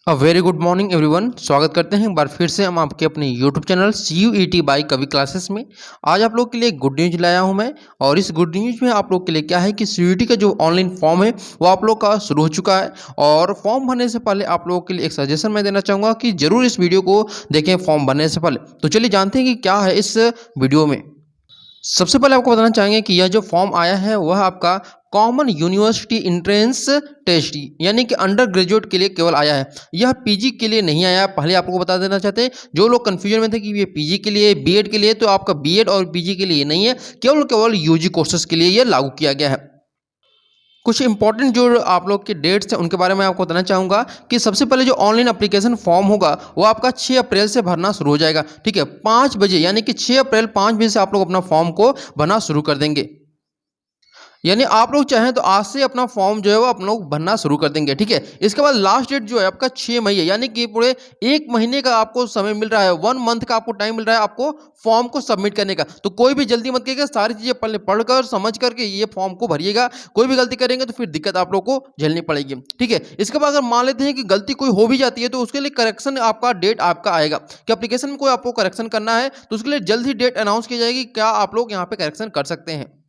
Very good morning everyone. स्वागत करते हैं एक बार फिर से हम आपके अपने यूट्यूब चैनल CUET बाय कवि क्लासेस में। आज आप लोग के लिए गुड न्यूज़ लाया हूं मैं। और इस गुड न्यूज़ में आप लोग के लिए क्या है कि CUET का जो ऑनलाइन फॉर्म है वो आप लोग का शुरू हो चुका है। और फॉर्म भरने से पहले आप लोगों के लिए एक सजेशन मैं देना चाहूँगा कि ज़रूर इस वीडियो को देखें फॉर्म भरने से पहले। तो चलिए जानते हैं कि क्या है इस वीडियो में। सबसे पहले आपको बताना चाहेंगे कि यह जो फॉर्म आया है वह आपका कॉमन यूनिवर्सिटी एंट्रेंस टेस्ट यानी कि अंडर ग्रेजुएट के लिए केवल आया है। यह पीजी के लिए नहीं आया। पहले आपको बता देना चाहते हैं, जो लोग कंफ्यूजन में थे कि ये पीजी के लिए बीएड के लिए, तो आपका बीएड और पीजी के लिए नहीं है, केवल केवल यूजी कोर्सेज के लिए यह लागू किया गया है। कुछ इंपॉर्टेंट जो आप लोग के डेट्स हैं उनके बारे में आपको बताना चाहूँगा कि सबसे पहले जो ऑनलाइन एप्लीकेशन फॉर्म होगा वो आपका 6 अप्रैल से भरना शुरू हो जाएगा। ठीक है, 5 बजे यानी कि 6 अप्रैल 5 बजे से आप लोग अपना फॉर्म को भरना शुरू कर देंगे। यानी आप लोग चाहें तो आज से अपना फॉर्म जो है वो आप लोग भरना शुरू कर देंगे। ठीक है, इसके बाद लास्ट डेट जो है आपका 6 मई है, यानी कि पूरे 1 महीने का आपको समय मिल रहा है, 1 मंथ का आपको टाइम मिल रहा है आपको फॉर्म को सबमिट करने का। तो कोई भी जल्दी मत करिएगा, सारी चीज़ें पहले पढ़कर समझ करके ये फॉर्म को भरिएगा। कोई भी गलती करेंगे तो फिर दिक्कत आप लोग को झेलनी पड़ेगी। ठीक है, इसके बाद अगर मान लेते हैं कि गलती कोई हो भी जाती है तो उसके लिए करेक्शन आपका डेट आपका आएगा कि एप्लीकेशन में कोई आपको करेक्शन करना है तो उसके लिए जल्द ही डेट अनाउंस की जाएगी, क्या आप लोग यहाँ पे करेक्शन कर सकते हैं।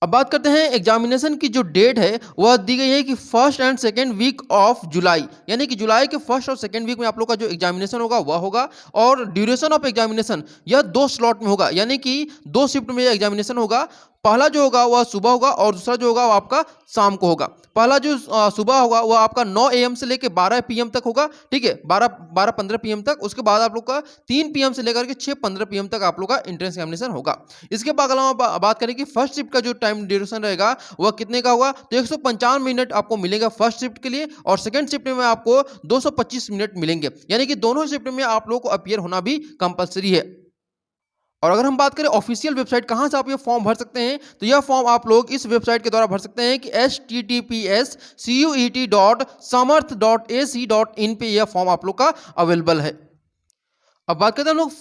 अब बात करते हैं एग्जामिनेशन की जो डेट है वह दी गई है कि first and second week of July, यानी कि जुलाई के फर्स्ट और सेकेंड वीक में आप लोग का जो एग्जामिनेशन होगा वह होगा। और ड्यूरेशन ऑफ एग्जामिनेशन यह 2 स्लॉट में होगा, यानी कि 2 शिफ्ट में एग्जामिनेशन होगा। पहला जो होगा वह सुबह होगा और दूसरा जो होगा वह आपका शाम को होगा। पहला जो सुबह होगा वह आपका 9 AM से लेकर 12 PM तक होगा। ठीक है, 12-15 PM तक। उसके बाद आप लोग का 3 PM से लेकर के 6-15 PM तक आप लोग का एंट्रेंस एग्जामिनेशन होगा। इसके बाद अलावा बात करें कि फर्स्ट शिफ्ट का जो टाइम ड्यूरेशन रहेगा वह कितने का होगा, तो 155 मिनट आपको मिलेगा फर्स्ट शिफ्ट के लिए, और सेकंड शिफ्ट में आपको 225 मिनट मिलेंगे, यानी कि दोनों शिफ्ट में आप लोगों को अपीयर होना भी कंपलसरी है। और अगर हम बात करें ऑफिशियल वेबसाइट कहाँ से आप ये फॉर्म भर सकते हैं, तो यह फॉर्म आप लोग इस वेबसाइट के द्वारा भर सकते हैं कि https://cuet.samarth.ac.in पे यह फॉर्म आप लोग का अवेलेबल है। अब बात करते हैं हम लोग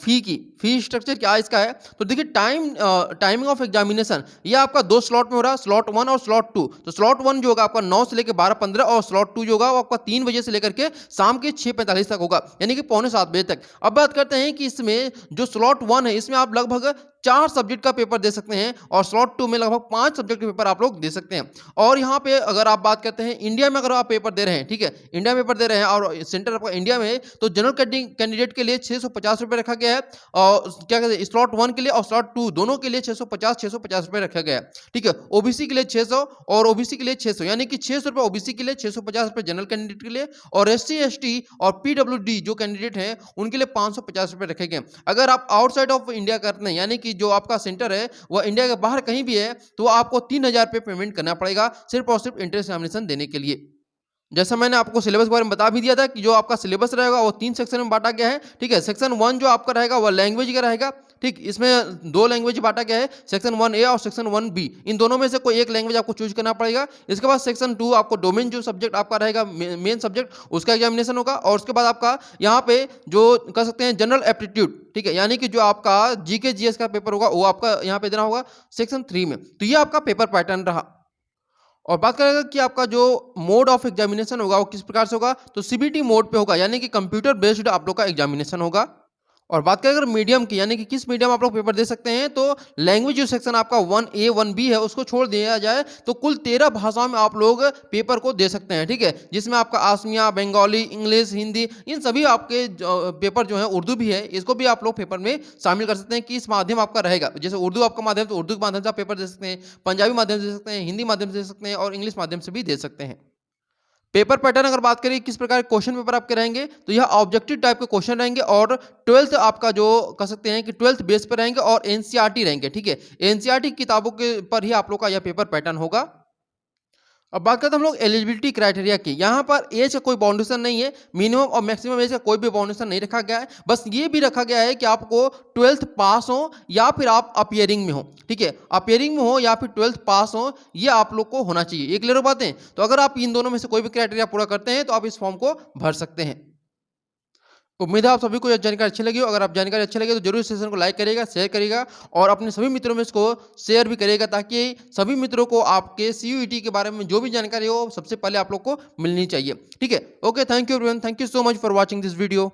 फी स्ट्रक्चर क्या इसका है। तो देखिए टाइमिंग ऑफ एग्जामिनेशन ये आपका 2 स्लॉट में हो रहा है, स्लॉट 1 और स्लॉट 2। तो स्लॉट 1 जो होगा आपका 9 से लेकर 12-15, और स्लॉट 2 जो होगा वो आपका 3 बजे से लेकर के शाम के 6:45 तक होगा, यानी कि पौने 7 बजे तक। अब बात करते हैं कि इसमें जो स्लॉट 1 है इसमें आप लगभग 4 सब्जेक्ट का पेपर दे सकते हैं, और स्लॉट 2 में लगभग 5 सब्जेक्ट के पेपर आप लोग दे सकते हैं। और यहाँ पे अगर आप बात करते हैं इंडिया में, अगर आप पेपर दे रहे हैं, ठीक है, इंडिया में पेपर दे रहे हैं और सेंटर आपका इंडिया में है, तो जनरल कैंडिडेट के लिए 650 रुपये रखा गया है। और क्या कहते हैं, स्लॉट 1 के लिए और स्लॉट 2 दोनों के लिए 650 रुपये रखा गया है। ठीक है, ओबीसी के लिए 600 और ओबीसी के लिए 600, यानी कि 600 रुपये ओबीसी के लिए, 650 रुपये जनरल कैंडिडेट के लिए, और SC ST और PWD जो कैंडिडेट हैं उनके लिए 550 रुपये रखे गए। अगर आप आउटसाइड ऑफ इंडिया करते हैं, यानी कि जो आपका सेंटर है वह इंडिया के बाहर कहीं भी है, तो आपको 3000 रुपये पेमेंट करना पड़ेगा सिर्फ और सिर्फ एंट्रेंस एग्जामिनेशन देने के लिए। जैसा मैंने आपको सिलेबस के बारे में बता भी दिया था कि जो आपका सिलेबस रहेगा वो 3 सेक्शन में बांटा गया है। ठीक है, सेक्शन 1 जो आपका रहेगा वह लैंग्वेज का रहेगा। ठीक, इसमें 2 लैंग्वेज बांटा गया है, सेक्शन 1A और सेक्शन 1B। इन दोनों में से कोई एक लैंग्वेज आपको चूज करना पड़ेगा। इसके बाद सेक्शन 2 आपको डोमेन जो सब्जेक्ट आपका रहेगा, मेन सब्जेक्ट, उसका एग्जामिनेशन होगा। और उसके बाद आपका यहाँ पे जो कह सकते हैं जनरल एप्टीट्यूड, ठीक है, यानी कि जो आपका GK GS का पेपर होगा वो आपका यहाँ पे देना होगा सेक्शन 3 में। तो ये आपका पेपर पैटर्न रहा। और बात करेगा कि आपका जो मोड ऑफ एग्जामिनेशन होगा वो किस प्रकार से होगा, तो CBT मोड पे होगा, यानी कि कंप्यूटर बेस्ड आप लोग का एग्जामिनेशन होगा। और बात करें अगर मीडियम की, यानी कि किस मीडियम आप लोग पेपर दे सकते हैं, तो लैंग्वेज जो सेक्शन आपका 1A 1B है उसको छोड़ दिया जाए तो कुल 13 भाषाओं में आप लोग पेपर को दे सकते हैं। ठीक है, जिसमें आपका आसमिया, बंगाली, इंग्लिश, हिंदी, इन सभी आपके पेपर जो है, उर्दू भी है, इसको भी आप लोग पेपर में शामिल कर सकते हैं कि इस माध्यम आपका रहेगा। जैसे उर्दू आपका माध्यम, तो उर्दू के माध्यम से आप पेपर दे सकते हैं, पंजाबी माध्यम से दे सकते हैं, हिंदी माध्यम से दे सकते हैं, और इंग्लिश माध्यम से भी दे सकते हैं। पेपर पैटर्न अगर बात करें किस प्रकार के क्वेश्चन पेपर आपके रहेंगे, तो यह ऑब्जेक्टिव टाइप के क्वेश्चन रहेंगे, और 12th आपका जो कह सकते हैं कि 12th बेस पर रहेंगे, और NCERT रहेंगे। ठीक है, NCERT किताबों के पर ही आप लोग का यह पेपर पैटर्न होगा। अब बात करते हैं हम लोग एलिजिबिलिटी क्राइटेरिया की। यहाँ पर एज का कोई बाउंडेशन नहीं है, मिनिमम और मैक्सिमम एज का कोई भी बाउंडेशन नहीं रखा गया है। बस ये भी रखा गया है कि आपको 12th पास हो या फिर आप अपियरिंग में हो। ठीक है, अपियरिंग में हो या फिर 12th पास हो, ये आप लोग को होना चाहिए। ये क्लियर हो बातें। तो अगर आप इन दोनों में से कोई भी क्राइटेरिया पूरा करते हैं तो आप इस फॉर्म को भर सकते हैं। उम्मीद है आप सभी को यह जानकारी अच्छी लगी हो। अगर आप जानकारी अच्छी लगी तो जरूर इस सेशन को लाइक करिएगा, शेयर करिएगा और अपने सभी मित्रों में इसको शेयर भी करिएगा ताकि सभी मित्रों को आपके सीयूईटी के बारे में जो भी जानकारी हो सबसे पहले आप लोग को मिलनी चाहिए। ठीक है, okay, thank you everyone, thank you so much for watching this video.